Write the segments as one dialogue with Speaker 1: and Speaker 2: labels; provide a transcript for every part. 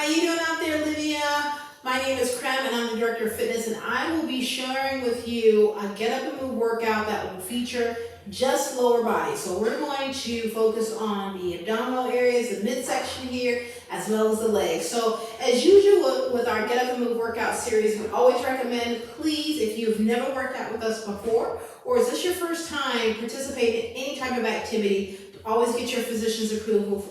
Speaker 1: How you doing out there, Olivia? My name is Crem and I'm the Director of Fitness, and I will be sharing with you a get up and move workout that will feature just lower body. So we're going to focus on the abdominal areas, the midsection here, as well as the legs. So as usual with our get up and move workout series, we always recommend, please, if you've never worked out with us before, or is this your first time participating in any type of activity, always get your physician's approval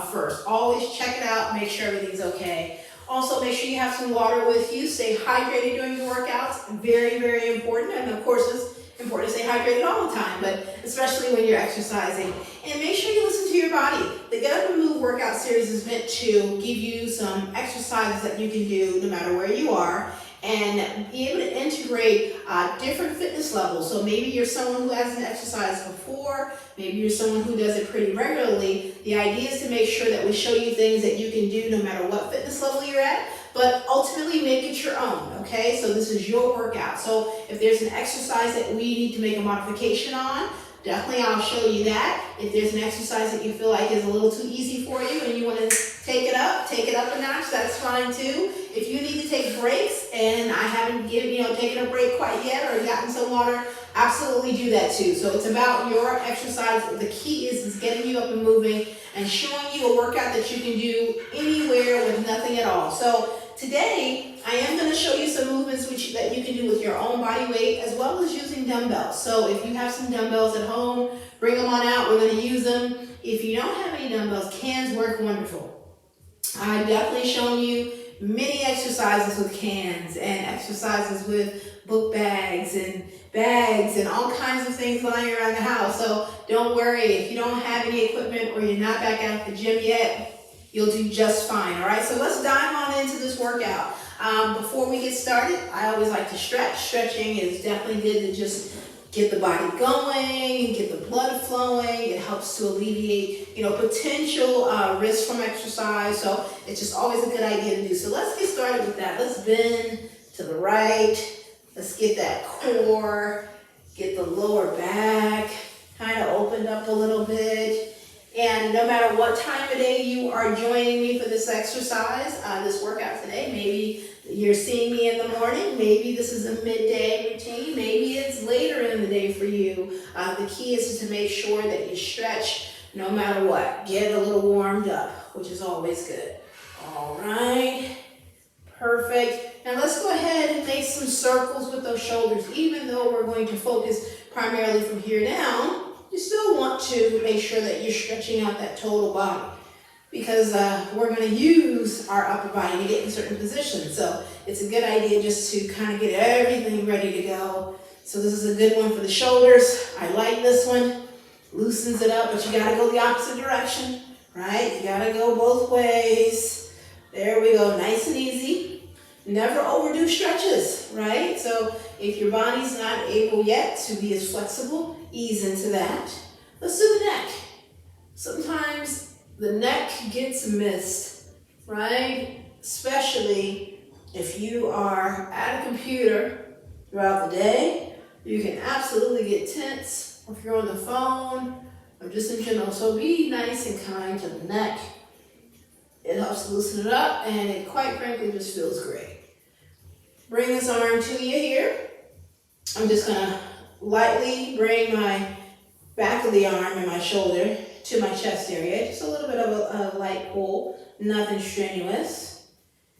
Speaker 1: first. Always check it out, make sure everything's okay. Also, make sure you have some water with you. Stay hydrated during your workouts. Very, very important. And of course, it's important to stay hydrated all the time, but especially when you're exercising. And make sure you listen to your body. The Get Up and Move workout series is meant to give you some exercises that you can do no matter where you are, and be able to integrate different fitness levels. So maybe you're someone who hasn't exercised before, maybe you're someone who does it pretty regularly. The idea is to make sure that we show you things that you can do no matter what fitness level you're at, but ultimately make it your own, okay? So this is your workout. So if there's an exercise that we need to make a modification on, definitely I'll show you that. If there's an exercise that you feel like is a little too easy for you and you want to take it up a notch, that's fine too. If you need to take breaks and I haven't taken a break quite yet or gotten some water, absolutely do that too. So it's about your exercise. The key is getting you up and moving and showing you a workout that you can do anywhere with nothing at all. So today, I am going to show you some movements that you can do with your own body weight as well as using dumbbells. So if you have some dumbbells at home, bring them on out. We're going to use them. If you don't have any dumbbells, cans work wonderful. I've definitely shown you many exercises with cans and exercises with book bags and all kinds of things lying around the house. So don't worry, if you don't have any equipment or you're not back out at the gym yet, you'll do just fine, all right? So let's dive on into this workout. Before we get started, I always like to stretch. Stretching is definitely good to just get the body going, get the blood flowing. It helps to alleviate, potential risk from exercise. So it's just always a good idea to do. So let's get started with that. Let's bend to the right. Let's get that core, get the lower back kind of opened up a little bit. And no matter what time of day you are joining me for this exercise, this workout today, maybe you're seeing me in the morning, maybe this is a midday routine, maybe it's later in the day for you. The key is to make sure that you stretch no matter what. Get a little warmed up, which is always good. All right, perfect. Now let's go ahead and make some circles with those shoulders. Even though we're going to focus primarily from here down, you still want to make sure that you're stretching out that total body, because we're going to use our upper body to get in certain positions. So it's a good idea just to kind of get everything ready to go. So this is a good one for the shoulders. I like this one. Loosens it up, but you got to go the opposite direction, right? You got to go both ways. There we go, nice and easy. Never overdo stretches, right? So if your body's not able yet to be as flexible, ease into that. Let's do the neck. Sometimes the neck gets missed, right? Especially if you are at a computer throughout the day, you can absolutely get tense. Or if you're on the phone, or just in general. So be nice and kind to the neck. It helps to loosen it up, and it quite frankly just feels great. Bring this arm to you here. I'm just gonna lightly bring my back of the arm and my shoulder to my chest area. Just a little bit of a light pull, nothing strenuous.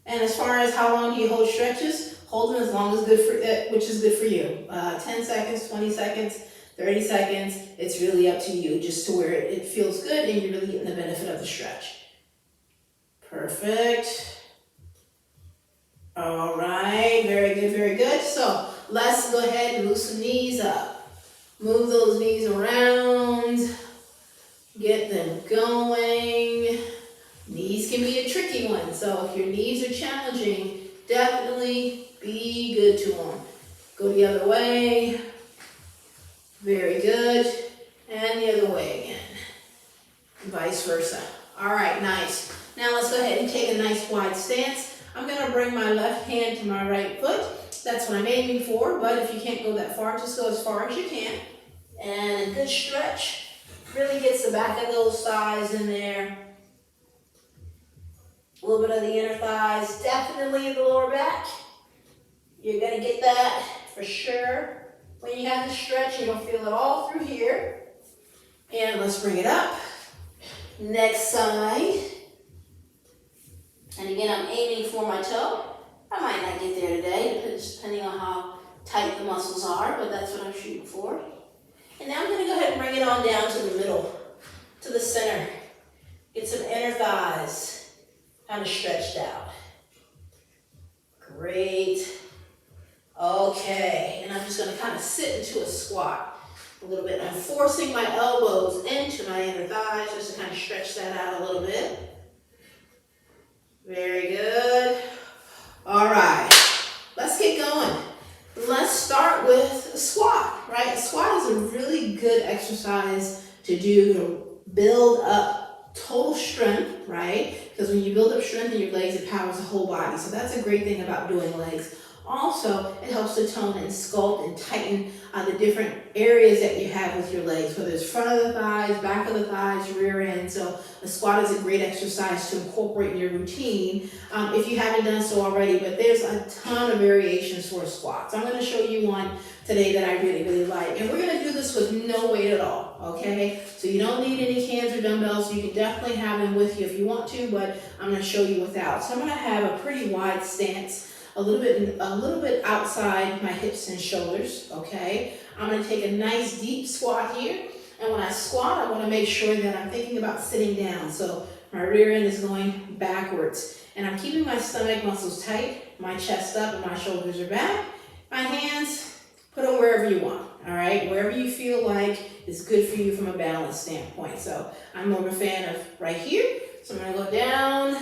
Speaker 1: And as far as how long do you hold stretches, hold them as long as which is good for you. 10 seconds, 20 seconds, 30 seconds. It's really up to you, just to where it feels good and you're really getting the benefit of the stretch. Perfect. All right, very good, very good. So let's go ahead and loosen knees up. Move those knees around. Get them going. Knees can be a tricky one. So if your knees are challenging, definitely be good to them. Go the other way. Very good. And the other way again. Vice versa. All right, nice. Now let's go ahead and take a nice wide stance. I'm going to bring my left hand to my right foot. That's what I'm aiming for, but if you can't go that far, just go as far as you can. And a good stretch really gets the back of those thighs in there. little bit of the inner thighs, definitely the lower back. You're gonna get that for sure. When you have the stretch, you're gonna feel it all through here. And let's bring it up. Next side. And again, I'm aiming for my toe. I might not get there today, just depending on how tight the muscles are, but that's what I'm shooting for. And now I'm gonna go ahead and bring it on down to the middle, to the center. Get some inner thighs kind of stretched out. Great. Okay, and I'm just gonna kind of sit into a squat a little bit. I'm forcing my elbows into my inner thighs just to kind of stretch that out a little bit. Very good. All right, let's get going. Let's start with a squat, right? A squat is a really good exercise to do to build up total strength, right? Because when you build up strength in your legs, it powers the whole body. So that's a great thing about doing legs. Also, it helps to tone and sculpt and tighten the different areas that you have with your legs, whether it's front of the thighs, back of the thighs, rear end. So a squat is a great exercise to incorporate in your routine if you haven't done so already, but there's a ton of variations for squats. I'm going to show you one today that I really, really like. And we're going to do this with no weight at all, okay? So you don't need any cans or dumbbells. You can definitely have them with you if you want to, but I'm going to show you without. So I'm going to have a pretty wide stance, a little bit outside my hips and shoulders, okay? I'm gonna take a nice deep squat here, and when I squat, I wanna make sure that I'm thinking about sitting down. So my rear end is going backwards, and I'm keeping my stomach muscles tight, my chest up, and my shoulders are back. My hands, put them wherever you want, all right? Wherever you feel like is good for you from a balance standpoint. So I'm more of a fan of right here, so I'm gonna go down.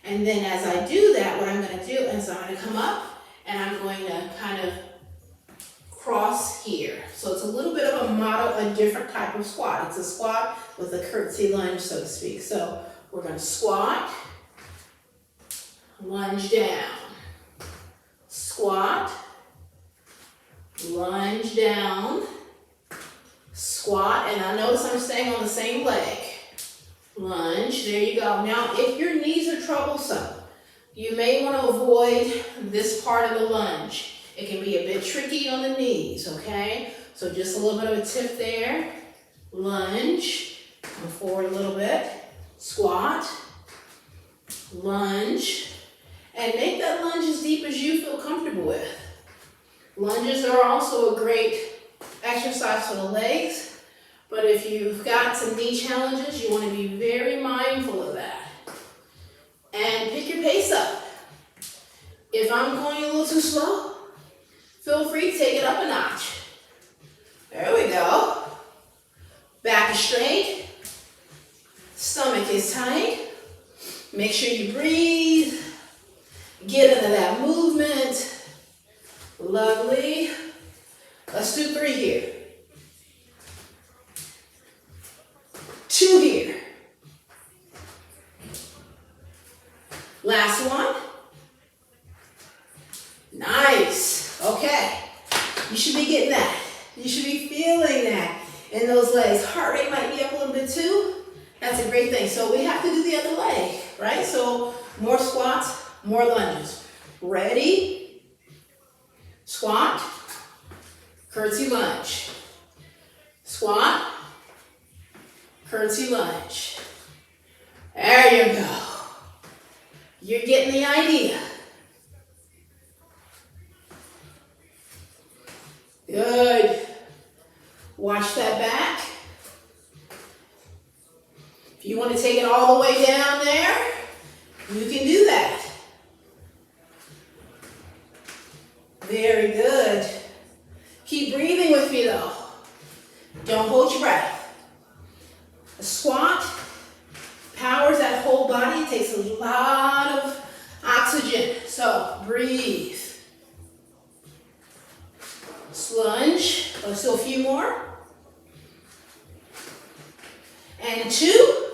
Speaker 1: And then as I do that, what I'm going to do is I'm going to come up and I'm going to kind of cross here. So it's a little bit of a different type of squat. It's a squat with a curtsy lunge, so to speak. So we're going to squat, lunge down, squat, lunge down, squat, and I notice I'm staying on the same leg. Lunge, there you go. Now, if your knees are troublesome, you may want to avoid this part of the lunge. It can be a bit tricky on the knees, okay? So just a little bit of a tip there. Lunge, come forward a little bit. Squat, lunge, and make that lunge as deep as you feel comfortable with. Lunges are also a great exercise for the legs. But if you've got some knee challenges, you want to be very mindful of that. And pick your pace up. If I'm going a little too slow, feel free to take it up a notch. There we go. Back is straight. Stomach is tight. Make sure you breathe. Get into that movement. Lovely. Let's do 3 here. 2 here. Last one. Nice. Okay. You should be getting that. You should be feeling that in those legs. Heart rate might be up a little bit too. That's a great thing. So we have to do the other leg, right? So more squats, more lunges. Ready? Squat. Curtsy lunge. Squat. Curtsy lunge. There you go. You're getting the idea. Good. Watch that back. If you want to take it all the way down there, you can do that. Very good. Keep breathing with me though. Don't hold your breath. A squat powers that whole body. It takes a lot of oxygen. So breathe. Lunge. Let's do a few more. And 2.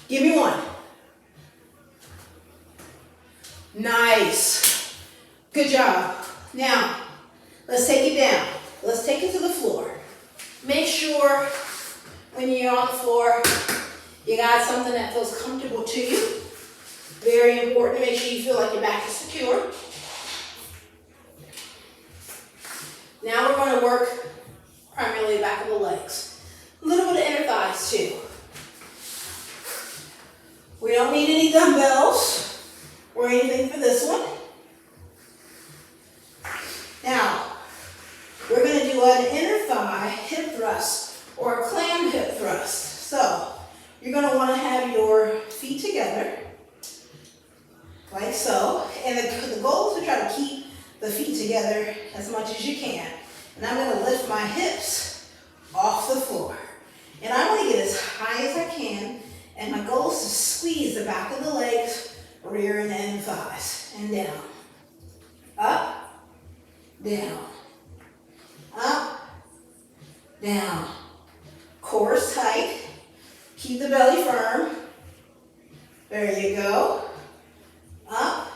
Speaker 1: Give me 1. Nice. Good job. Now, let's take it down. Let's take it to the floor. Make sure when you're on the floor, you got something that feels comfortable to you. Very important to make sure you feel like your back is secure. Now we're going to work primarily the back of the legs. A little bit of inner thighs too. We don't need any dumbbells or anything for this one. Now, we're going to do an inner thigh hip thrust or a clam hip thrust. So, you're going to want to have your feet together, like so. And the goal is to try to keep the feet together as much as you can. And I'm going to lift my hips off the floor. And I want to get as high as I can. And my goal is to squeeze the back of the legs, rear and end thighs, and down. Up, down. Up, down. Core is tight. Keep the belly firm. There you go. Up,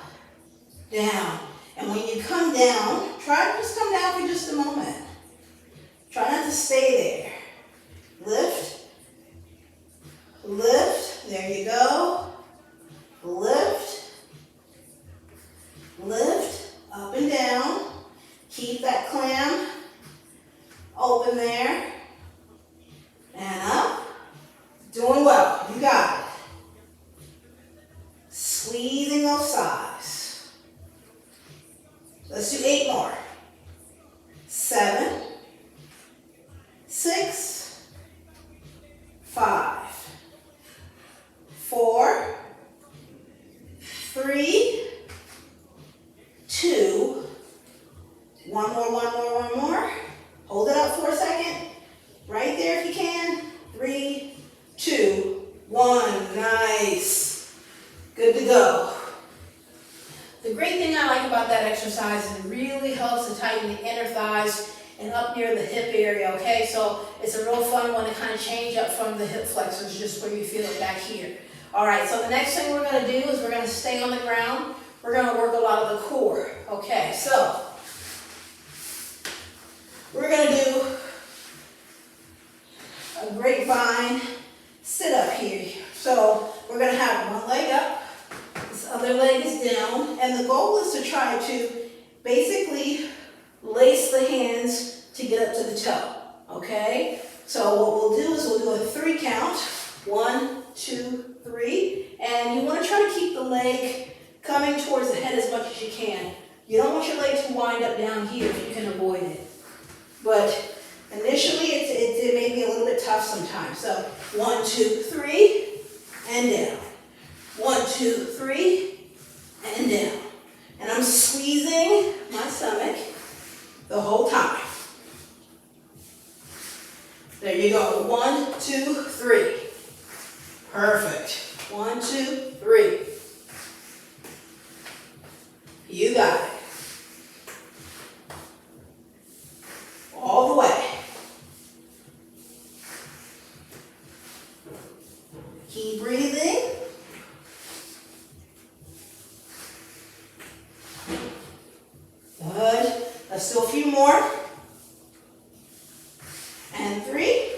Speaker 1: down. And when you come down, try to just come down for just a moment. Try not to stay there. Lift, lift. There you go. Lift, lift, up and down. Keep that clam open there. And up. Doing well. You got it. Squeezing those thighs. Let's do 8 more. 7, 6, 5, 4, 3, 2, one more. Hold it up for a second. Right there if you can. 3, 2, 1. Nice. Good to go. The great thing I like about that exercise is it really helps to tighten the inner thighs and up near the hip area, okay? So it's a real fun one to kind of change up from the hip flexors, just where you feel it back here. All right, so the next thing we're going to do is we're going to stay on the ground. We're going to work a lot of the core. Okay, so we're going to do a grapevine sit up here. So we're going to have one leg up, this other leg is down, and the goal is to try to basically lace the hands to get up to the toe, okay? So what we'll do is we'll do a 3 count. 1, 2, 3, and you want to try to keep the leg coming towards the head as much as you can. You don't want your leg to wind up down here if you can avoid it. But initially it may be a little bit tough sometimes. So 1, 2, 3, and down. 1, 2, 3, and down. And I'm squeezing my stomach the whole time. There you go. 1, 2, 3. Perfect. 1, 2, 3. You got it. All the way. Keep breathing. Good. Let's do a few more. And 3,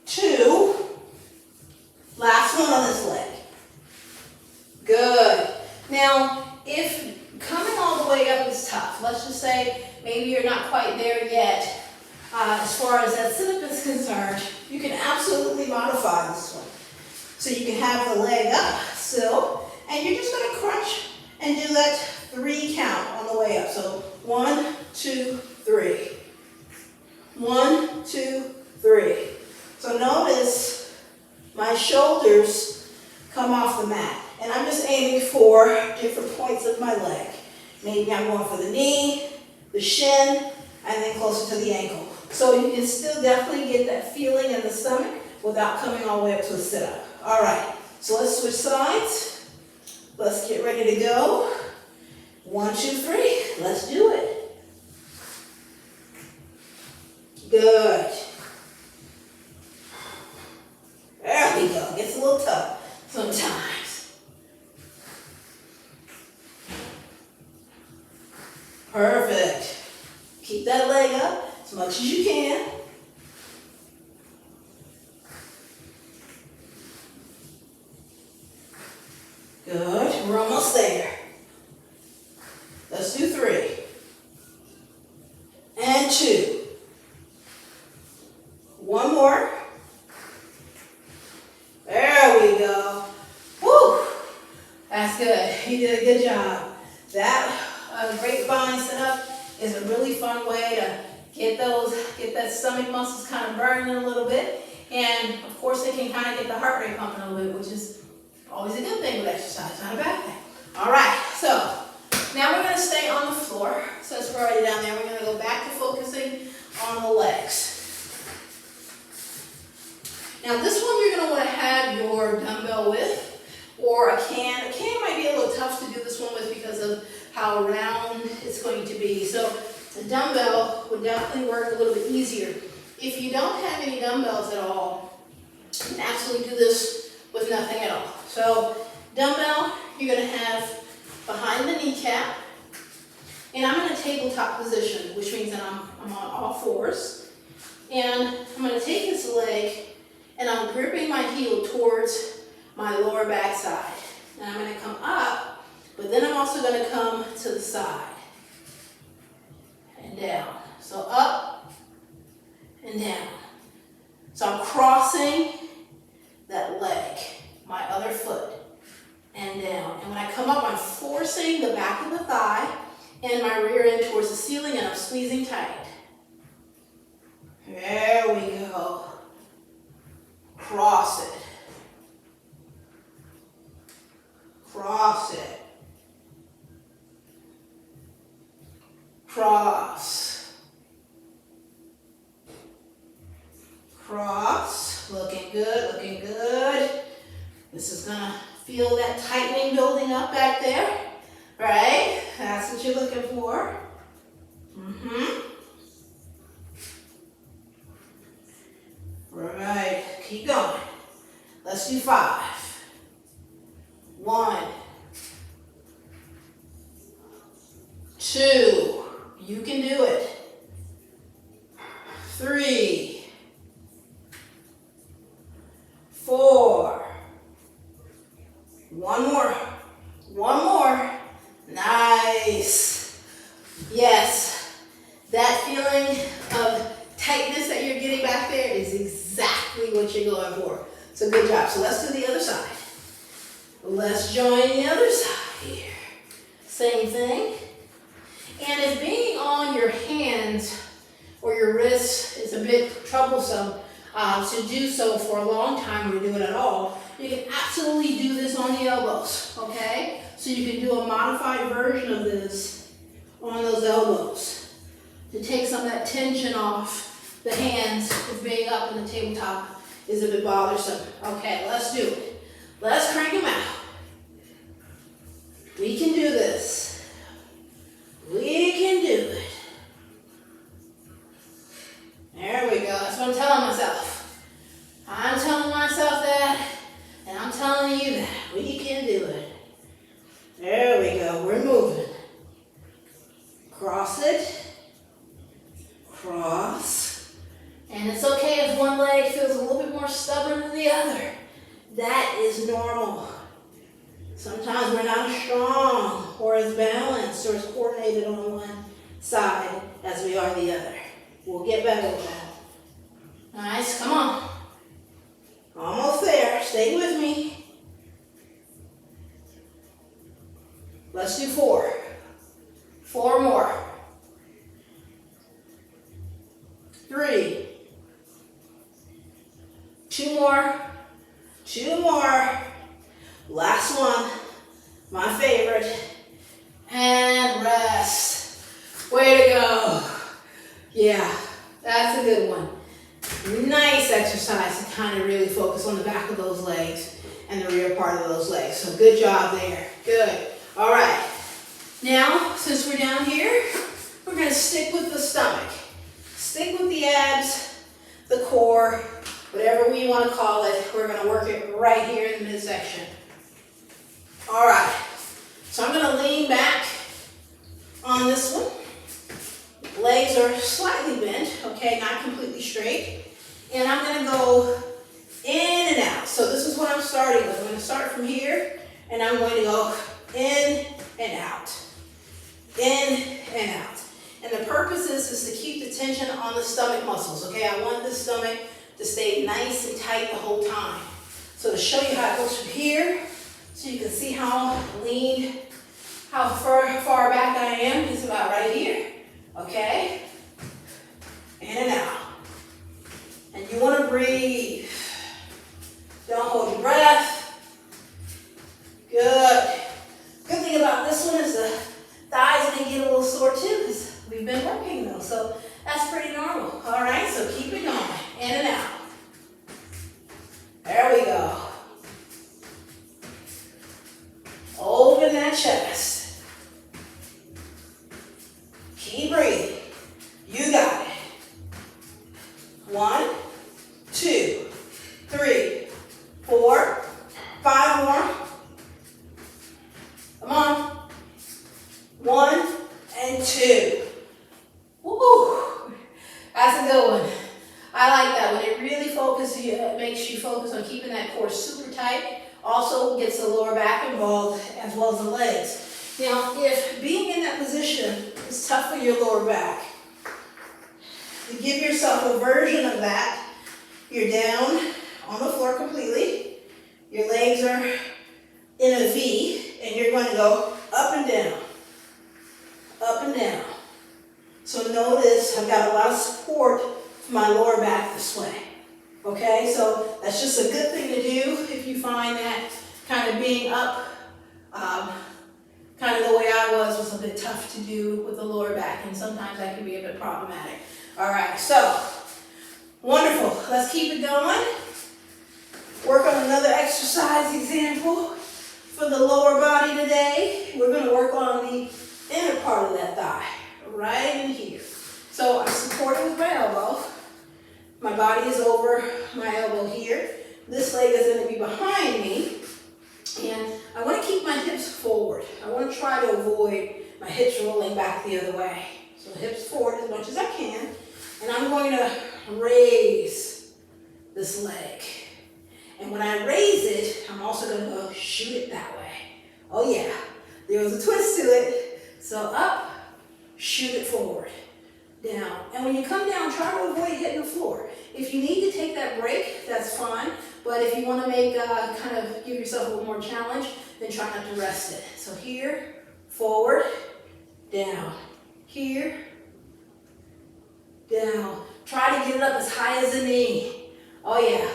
Speaker 1: 2. Last one on this leg. Good. Now, if coming all the way up is tough, let's just say maybe you're not quite there yet, as far as that sit-up is concerned, you can absolutely modify this one. So you can have the leg up still, and you're just going to crunch and do that 3 count on the way up. So 1, 2, 3. 1, 2, 3. So notice my shoulders come off the mat. And I'm just aiming for different points of my leg. Maybe I'm going for the knee, the shin, and then closer to the ankle. So you can still definitely get that feeling in the stomach without coming all the way up to a sit-up. All right, so let's switch sides. Let's get ready to go. 1, 2, 3. Let's do it. Good. There we go. Gets a little tough sometimes. Perfect. Keep that leg up as much as you can. go. Woo! That's good. You did a good job. That grapevine sit up is a really fun way to get that stomach muscles kind of burning a little bit. And of course it can kind of get the heart rate pumping a little bit, which is always a good thing with exercise, not a bad thing. All right, so now we're going to stay on the floor. Since we're already down there, we're going to go back to focusing on the legs. Now this one you're going to want to have your dumbbell with, or a can. A can might be a little tough to do this one with because of how round it's going to be. So the dumbbell would definitely work a little bit easier. If you don't have any dumbbells at all, you can absolutely do this with nothing at all. So dumbbell, you're going to have behind the kneecap, and I'm in a tabletop position, which means that I'm on all fours. And I'm going to take this leg, and I'm gripping my heel towards my lower back side. And I'm going to come up, but then I'm also going to come to the side and down. So up and down. So I'm crossing that leg, my other foot, and down. And when I come up, I'm forcing the back of the thigh and my rear end towards the ceiling, and I'm squeezing tight. There we go. Cross it. Cross it. Cross. Cross. Looking good, looking good. This is gonna feel that tightening building up back there, right? That's what you're looking for. Right, keep going. Let's do 5. 1, 2, you can do it. 3, 4, one more. Nice. Yes, that feeling of tightness that you're getting back there is exactly what you're going for. So good job. So let's do the other side. Let's join the other side here. Same thing. And if being on your hands or your wrists is a bit troublesome to do so for a long time or do it at all, you can absolutely do this on the elbows, okay? So you can do a modified version of this on those elbows to take some of that tension off the hands if being up in the tabletop is a bit bothersome. Okay, let's do it. Let's crank them out. We can do this. We can do it. There we go. That's what I'm telling myself. I'm telling myself that, and I'm telling you that. We can do it. There we go. We're moving. Cross it. Cross. And it's okay if one leg feels a little bit more stubborn than the other. That is normal. Sometimes we're not as strong or as balanced or as coordinated on one side as we are the other. We'll get better with that. Nice, come on. Almost there, stay with me. Let's do 4. 4 more. 3. 2 more. 2 more. Last one. My favorite. And rest. Way to go. Yeah, that's a good one. Nice exercise to kind of really focus on the back of those legs and the rear part of those legs. So good job there. Good. All right. Now, since we're down here, we're going to stick with the stomach. Stick with the abs, the core, whatever we want to call it. We're going to work it right here in the midsection. All right. So I'm going to lean back on this one. Legs are slightly bent, okay, not completely straight. And I'm going to go in and out. So this is what I'm starting with. I'm going to start from here, and I'm going to go in and out. In and out. And the purpose is to keep the tension on the stomach muscles, okay? I want the stomach to stay nice and tight the whole time. So So to show you how it goes from here, so you can see how lean, how far back I am, it's about right here. Okay? In and out. And you want to breathe. Don't hold your breath. Good. Good thing about this one is the thighs may get a little sore too because we've been working those. So that's pretty normal. All right, so keep it going. In and out. There we go. Open that chest. Keep breathing. You got it. 1, 2, 3, 4, 5 more. Come on. 1 and 2. Woo! That's a good one. I like that one. It really focuses you, it makes you focus on keeping that core super tight. Also gets the lower back involved as well as the legs. Now, if being in that position is tough for your lower back, you give yourself a version of that. You're down on the floor completely. Your legs are in a V, and you're going to go up and down. Up and down. So notice I've got a lot of support for my lower back this way. Okay, so that's just a good thing to do if you find that kind of being up, kind of the way I was a bit tough to do with the lower back, and sometimes that can be a bit problematic. All right, so wonderful. Let's keep it going. Work on another exercise example for the lower body today. We're going to work on the inner part of that thigh, right in here. So I'm supported with my elbow. My body is over my elbow here. This leg is going to be behind me. And I want to keep my hips forward. I want to try to avoid my hips rolling back the other way. So hips forward as much as I can. And I'm going to raise this leg. And when I raise it, I'm also going to go shoot it that way. Oh yeah, there was a twist to it. So up, shoot it forward. Down. And when you come down, try to avoid hitting the floor. If you need to take that break, that's fine. But if you want to make, kind of give yourself a little more challenge, then try not to rest it. So here, forward, down. Here, down. Try to get it up as high as the knee. Oh yeah.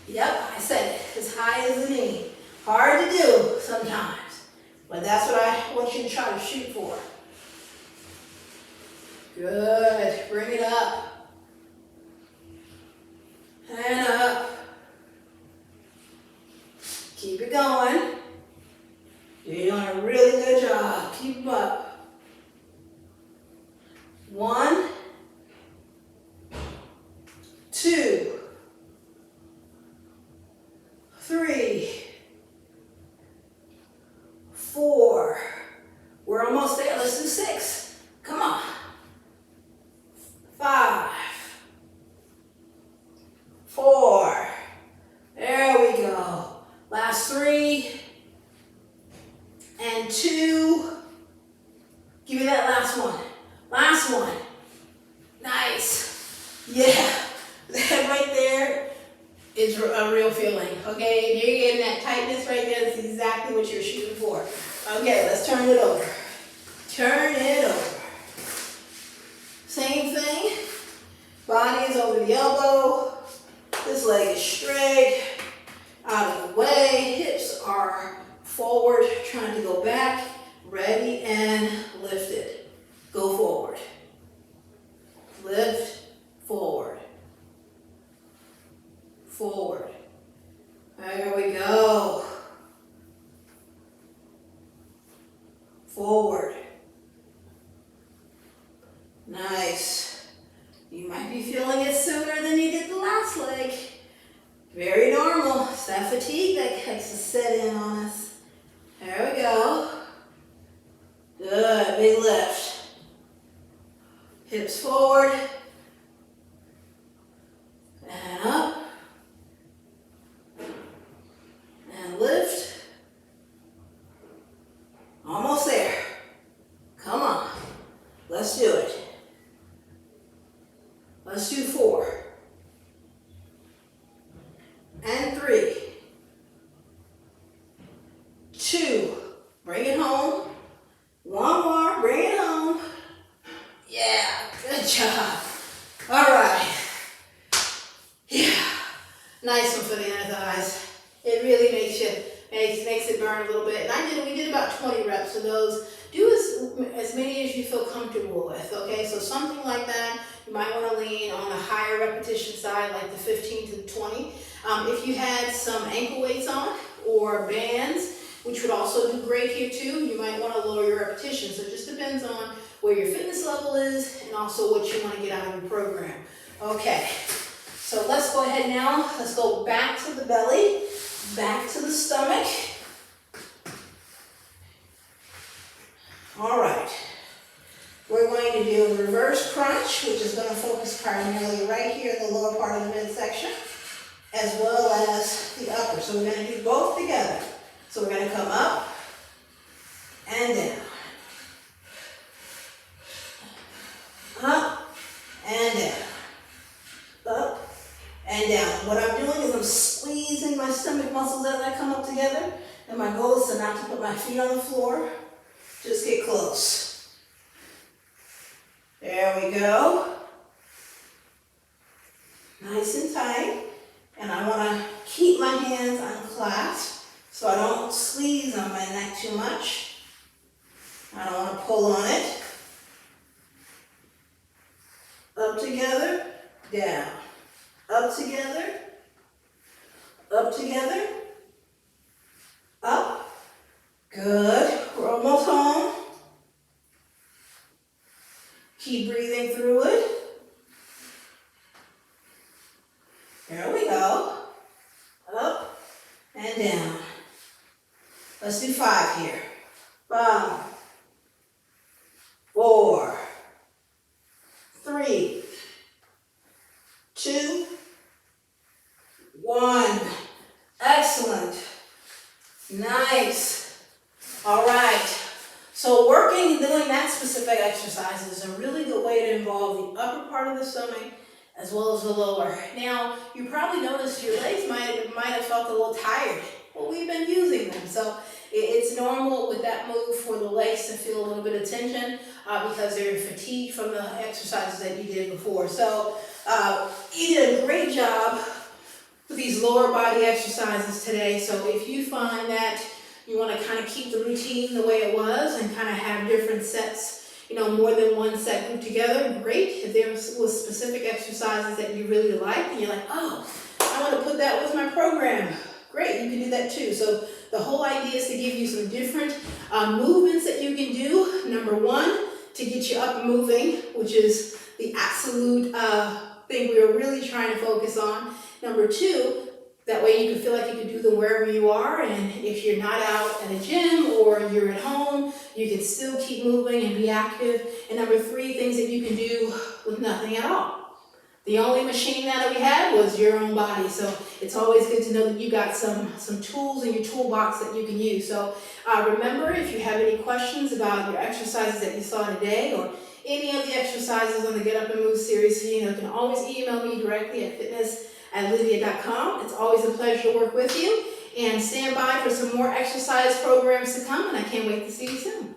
Speaker 1: Yep, I said it. As high as the knee. Hard to do sometimes. But that's what I want you to try to shoot for. Good. Bring it up. And up. Keep it going. You're doing a really good job. Keep them up. 1, 2, 3, 4. We're almost there. Let's do 6. Come on. 5, 4. There we go. Last 3 and 2. Give me that last one. Last one. Nice. Yeah. That right there is a real feeling. Okay, you're getting that tightness right there. That's exactly what you're shooting for. Okay, let's turn it over. Turn it over. Same thing. Body is over the elbow. This leg is straight. Out of the way. Hips are forward. Trying to go back. Ready and lift it. Go forward. Lift. Forward. Forward. There we go. Forward. Nice. You might be feeling it sooner than you did the last leg. Very normal. It's that fatigue that likes to set in on us. There we go. Good. Big lift. Hips forward. And up. And lift. Almost there. Come on. Let's do it. Let's do 4. And 3. Nice one for the inner thighs. It really makes it burn a little bit. And we did about 20 reps of those. Do as many as you feel comfortable with, okay? So something like that, you might want to lean on the higher repetition side, like the 15 to 20. If you had some ankle weights on or bands, which would also do great here too, you might want to lower your repetition. So it just depends on where your fitness level is and also what you want to get out of your program. Okay, so let's go ahead now. Let's go back to the belly, back to the stomach. All right, we're going to do a reverse crunch, which is going to focus primarily right here in the lower part of the midsection, as well as the upper. So we're going to do both together. So we're going to come up and down. Up and down. Up and down. What I'm doing is I'm squeezing my stomach muscles as I come up together. And my goal is to not to put my feet on the floor. Just get close. There we go. Nice and tight. And I want to keep my hands unclasped so I don't squeeze on my neck too much. I don't want to pull on it. Up together, down. Up together, up together, up. Good. We're almost home. Keep breathing through it. There we go. Up and down. Let's do 5 here. 5, 4, 3, 2, 1. Excellent. Nice. All right. So working and doing that specific exercise is a really good way to involve the upper part of the stomach as well as the lower. Now, you probably noticed your legs might have felt a little tired. Well, we've been using them. So it's normal with that move for the legs to feel a little bit of tension because they're fatigued from the exercises that you did before. So you did a great job with these lower body exercises today. So if you find that you want to kind of keep the routine the way it was and kind of have different sets, more than one set grouped together, great. If there was specific exercises that you really liked and you're like, oh, I want to put that with my program, great, you can do that too. So the whole idea is to give you some different movements that you can do. Number 1, to get you up and moving, which is the absolute thing we were really trying to focus on. Number 2, that way you can feel like you can do them wherever you are, and if you're not out at a gym or you're at home, you can still keep moving and be active. And number 3, things that you can do with nothing at all. The only machine that we had was your own body, so it's always good to know that you got some tools in your toolbox that you can use. So remember, if you have any questions about your exercises that you saw today or any of the exercises on the Get Up and Move series, you can always email me directly at fitness@lydia.com. It's always a pleasure to work with you. And stand by for some more exercise programs to come, and I can't wait to see you soon.